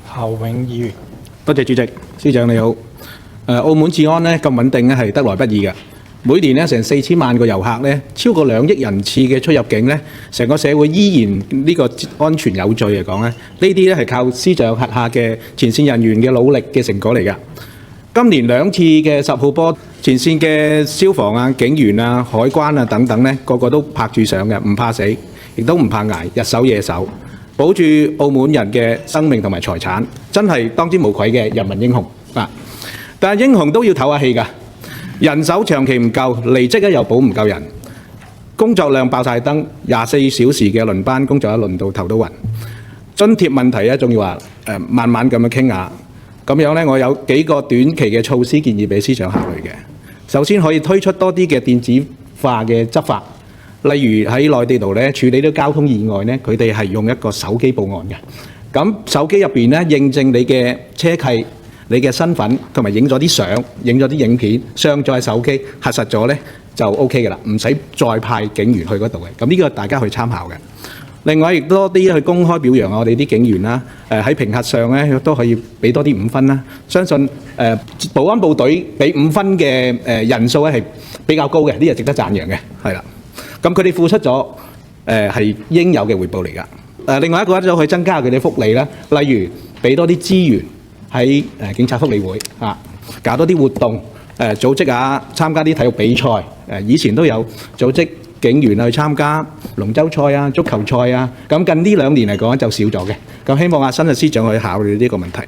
侯永議員。多謝主席，司長你好。澳門治安咧咁穩定咧係得來不易嘅。每年咧成4000萬個遊客咧，超過2億人次嘅出入境咧，成個社會依然呢個安全有序嚟講咧，呢啲咧係靠司長轄下嘅前線人員嘅努力嘅成果嚟㗎。今年2次嘅10號波，前線嘅消防啊、警員啊、海關啊等等咧，個個都拍住上嘅，唔怕死，亦都唔怕捱，日守夜守，保住澳門人嘅生命同埋財產，真係當之無愧嘅人民英雄啊！但係英雄都要唞下氣㗎，人手長期唔夠，離職咧又補唔夠人，工作量爆晒燈，24小時嘅輪班工作，輪到頭都暈。津貼問題咧，仲要話慢慢咁樣傾下。咁樣咧，我有幾個短期嘅措施建議俾司長考慮嘅。首先可以推出多啲嘅電子化嘅執法，例如喺內地度咧處理啲交通意外咧，佢哋係用一個手機報案嘅。咁手機入邊咧認證你嘅車契、你嘅身份，同埋影咗啲相、影咗啲影片，上載手機核實咗咧就 OK 嘅啦，唔使再派警員去嗰度嘅。咁呢個大家去參考嘅。另外亦多啲去公開表揚我哋啲警員啦，喺評核上咧都可以俾多啲5分啦。相信保安部隊俾5分嘅人數咧係比較高嘅，呢個值得讚揚嘅，係啦。咁佢哋付出咗係應有嘅回報嚟㗎。另外一個就可以增加佢哋福利啦，例如俾多啲資源喺警察福利會啊，搞多啲活動，組織下參加啲體育比賽，以前都有組織警員去參加龍舟賽啊、足球賽啊，咁近呢2年嚟講就少咗嘅。咁希望新嘅司長可以考慮呢個問題。